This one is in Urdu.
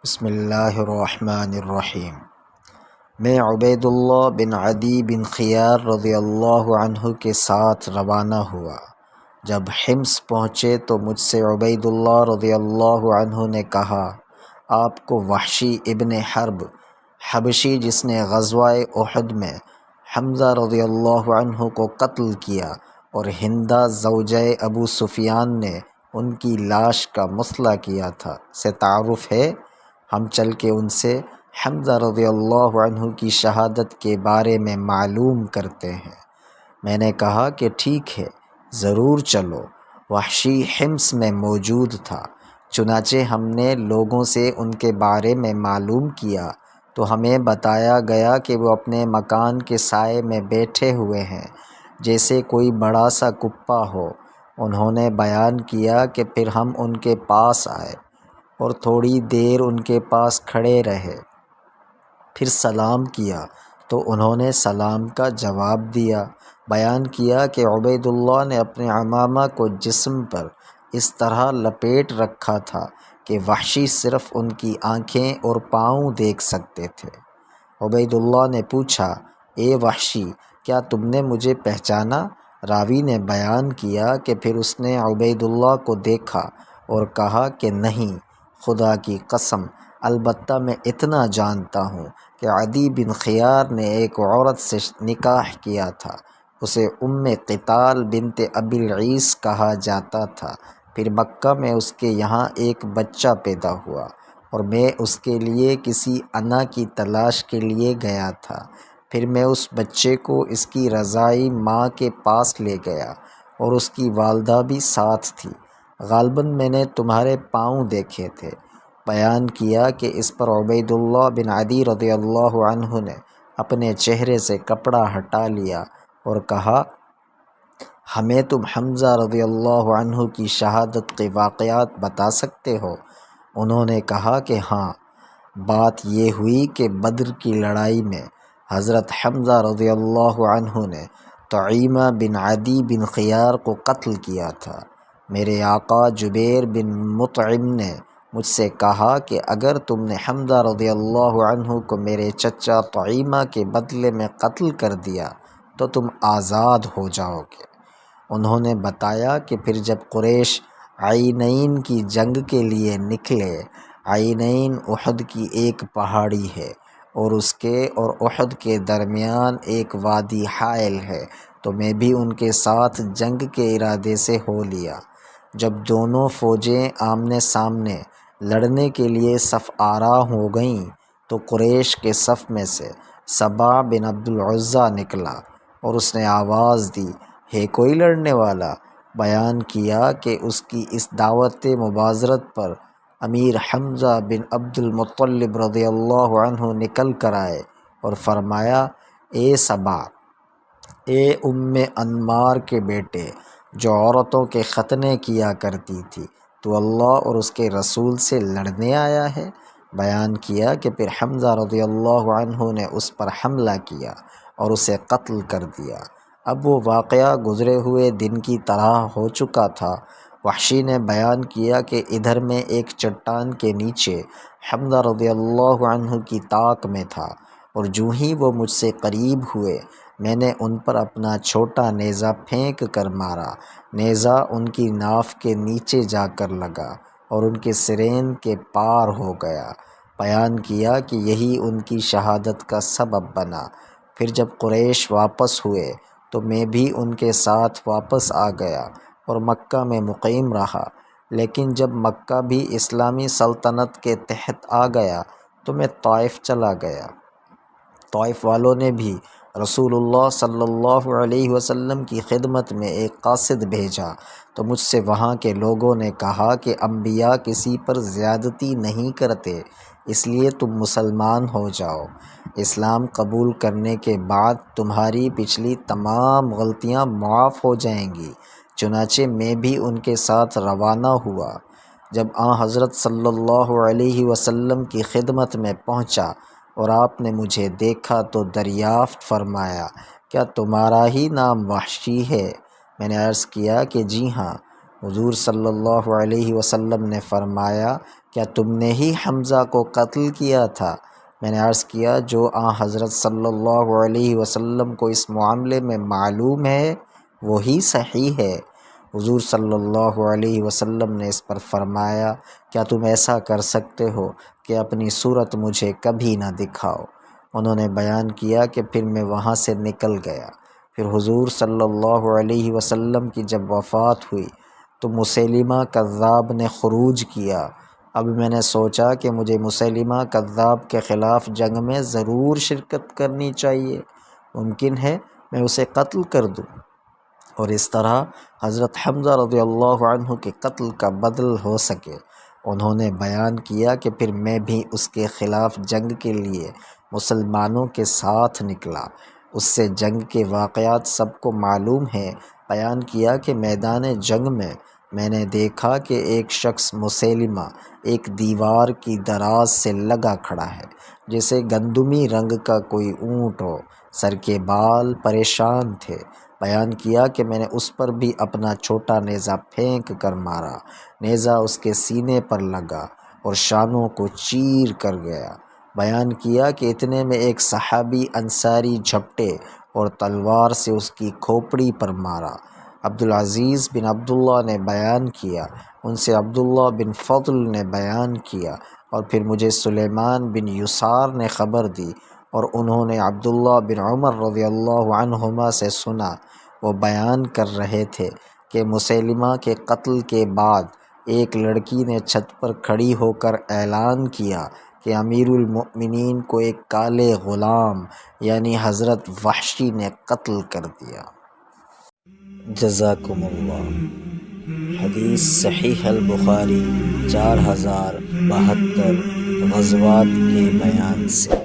بسم اللہ الرحمن الرحیم۔ میں عبید اللہ بن عدی بن خیار رضی اللہ عنہ کے ساتھ روانہ ہوا۔ جب حمص پہنچے تو مجھ سے عبید اللہ رضی اللہ عنہ نے کہا، آپ کو وحشی ابن حرب حبشی جس نے غزوہ احد میں حمزہ رضی اللہ عنہ کو قتل کیا اور ہندہ زوجہ ابو سفیان نے ان کی لاش کا مثلا کیا تھا سے تعارف ہے؟ ہم چل کے ان سے حمزہ رضی اللہ عنہ کی شہادت کے بارے میں معلوم کرتے ہیں۔ میں نے کہا کہ ٹھیک ہے، ضرور چلو۔ وحشی حمص میں موجود تھا، چنانچہ ہم نے لوگوں سے ان کے بارے میں معلوم کیا تو ہمیں بتایا گیا کہ وہ اپنے مکان کے سائے میں بیٹھے ہوئے ہیں، جیسے کوئی بڑا سا کپا ہو۔ انہوں نے بیان کیا کہ پھر ہم ان کے پاس آئے اور تھوڑی دیر ان کے پاس کھڑے رہے، پھر سلام کیا تو انہوں نے سلام کا جواب دیا۔ بیان کیا کہ عبید اللہ نے اپنے عمامہ کو جسم پر اس طرح لپیٹ رکھا تھا کہ وحشی صرف ان کی آنکھیں اور پاؤں دیکھ سکتے تھے۔ عبید اللہ نے پوچھا، اے وحشی، کیا تم نے مجھے پہچانا؟ راوی نے بیان کیا کہ پھر اس نے عبید اللہ کو دیکھا اور کہا کہ نہیں، خدا کی قسم، البتہ میں اتنا جانتا ہوں کہ عدی بن خیار نے ایک عورت سے نکاح کیا تھا، اسے قتال بنت ابی العیس کہا جاتا تھا۔ پھر مکہ میں اس کے یہاں ایک بچہ پیدا ہوا اور میں اس کے لیے کسی انا کی تلاش کے لیے گیا تھا۔ پھر میں اس بچے کو اس کی رضاعی ماں کے پاس لے گیا اور اس کی والدہ بھی ساتھ تھی۔ غالباً میں نے تمہارے پاؤں دیکھے تھے۔ بیان کیا کہ اس پر عبید اللہ بن عدی رضی اللہ عنہ نے اپنے چہرے سے کپڑا ہٹا لیا اور کہا، ہمیں تم حمزہ رضی اللہ عنہ کی شہادت کے واقعات بتا سکتے ہو؟ انہوں نے کہا کہ ہاں۔ بات یہ ہوئی کہ بدر کی لڑائی میں حضرت حمزہ رضی اللہ عنہ نے طعیمہ بن عدی بن خیار کو قتل کیا تھا۔ میرے آقا جبیر بن مطعم نے مجھ سے کہا کہ اگر تم نے حمزہ رضی اللہ عنہ کو میرے چچا طعیمہ کے بدلے میں قتل کر دیا تو تم آزاد ہو جاؤ گے۔ انہوں نے بتایا کہ پھر جب قریش عینین کی جنگ کے لیے نکلے، عینین احد کی ایک پہاڑی ہے اور اس کے اور احد کے درمیان ایک وادی حائل ہے، تو میں بھی ان کے ساتھ جنگ کے ارادے سے ہو لیا۔ جب دونوں فوجیں آمنے سامنے لڑنے کے لیے صف آرا ہو گئیں تو قریش کے صف میں سے سبا بن عبد العزیٰ نکلا اور اس نے آواز دی، ہے کوئی لڑنے والا؟ بیان کیا کہ اس کی اس دعوت مبازرت پر امیر حمزہ بن عبد المطلب رضی اللہ عنہ نکل کر آئے اور فرمایا، اے سبا، اے انمار کے بیٹے، جو عورتوں کے ختنے کیا کرتی تھی، تو اللہ اور اس کے رسول سے لڑنے آیا ہے؟ بیان کیا کہ پھر حمزہ رضی اللہ عنہ نے اس پر حملہ کیا اور اسے قتل کر دیا۔ اب وہ واقعہ گزرے ہوئے دن کی طرح ہو چکا تھا۔ وحشی نے بیان کیا کہ ادھر میں ایک چٹان کے نیچے حمزہ رضی اللہ عنہ کی طاق میں تھا، اور جو ہی وہ مجھ سے قریب ہوئے میں نے ان پر اپنا چھوٹا نیزہ پھینک کر مارا۔ نیزہ ان کی ناف کے نیچے جا کر لگا اور ان کے سرین کے پار ہو گیا۔ بیان کیا کہ یہی ان کی شہادت کا سبب بنا۔ پھر جب قریش واپس ہوئے تو میں بھی ان کے ساتھ واپس آ گیا اور مکہ میں مقیم رہا، لیکن جب مکہ بھی اسلامی سلطنت کے تحت آ گیا تو میں طائف چلا گیا۔ طائف والوں نے بھی رسول اللہ صلی اللہ علیہ وسلم کی خدمت میں ایک قاصد بھیجا تو مجھ سے وہاں کے لوگوں نے کہا کہ انبیاء کسی پر زیادتی نہیں کرتے، اس لیے تم مسلمان ہو جاؤ۔ اسلام قبول کرنے کے بعد تمہاری پچھلی تمام غلطیاں معاف ہو جائیں گی۔ چنانچہ میں بھی ان کے ساتھ روانہ ہوا۔ جب حضرت صلی اللہ علیہ وسلم کی خدمت میں پہنچا اور آپ نے مجھے دیکھا تو دریافت فرمایا، کیا تمہارا ہی نام وحشی ہے؟ میں نے عرض کیا کہ جی ہاں۔ حضور صلی اللہ علیہ وسلم نے فرمایا کیا تم نے ہی حمزہ کو قتل کیا تھا؟ میں نے عرض کیا جو حضرت صلی اللہ علیہ وسلم کو اس معاملے میں معلوم ہے وہی صحیح ہے۔ حضور صلی اللہ علیہ وسلم نے اس پر فرمایا کیا تم ایسا کر سکتے ہو کہ اپنی صورت مجھے کبھی نہ دکھاؤ؟ انہوں نے بیان کیا کہ پھر میں وہاں سے نکل گیا۔ پھر حضور صلی اللہ علیہ وسلم کی جب وفات ہوئی تو مسیلمہ کذاب نے خروج کیا۔ اب میں نے سوچا کہ مجھے مسیلمہ کذاب کے خلاف جنگ میں ضرور شرکت کرنی چاہیے، ممکن ہے میں اسے قتل کر دوں اور اس طرح حضرت حمزہ رضی اللہ عنہ کے قتل کا بدل ہو سکے۔ انہوں نے بیان کیا کہ پھر میں بھی اس کے خلاف جنگ کے لیے مسلمانوں کے ساتھ نکلا۔ اس سے جنگ کے واقعات سب کو معلوم ہیں۔ بیان کیا کہ میدان جنگ میں نے دیکھا کہ ایک شخص مسیلمہ ایک دیوار کی دراز سے لگا کھڑا ہے، جیسے گندمی رنگ کا کوئی اونٹ ہو، سر کے بال پریشان تھے۔ بیان کیا کہ میں نے اس پر بھی اپنا چھوٹا نیزہ پھینک کر مارا، نیزہ اس کے سینے پر لگا اور شانوں کو چیر کر گیا۔ بیان کیا کہ اتنے میں ایک صحابی انصاری جھپٹے اور تلوار سے اس کی کھوپڑی پر مارا۔ عبدالعزیز بن عبداللہ نے بیان کیا، ان سے عبداللہ بن فضل نے بیان کیا اور پھر مجھے سلیمان بن یسار نے خبر دی اور انہوں نے عبداللہ بن عمر رضی اللہ عنہما سے سنا۔ وہ بیان کر رہے تھے کہ مسیلمہ کے قتل کے بعد ایک لڑکی نے چھت پر کھڑی ہو کر اعلان کیا کہ امیر المؤمنین کو ایک کالے غلام یعنی حضرت وحشی نے قتل کر دیا۔ جزاکم اللہ۔ حدیث صحیح البخاری 4072 غزوات کے بیان سے۔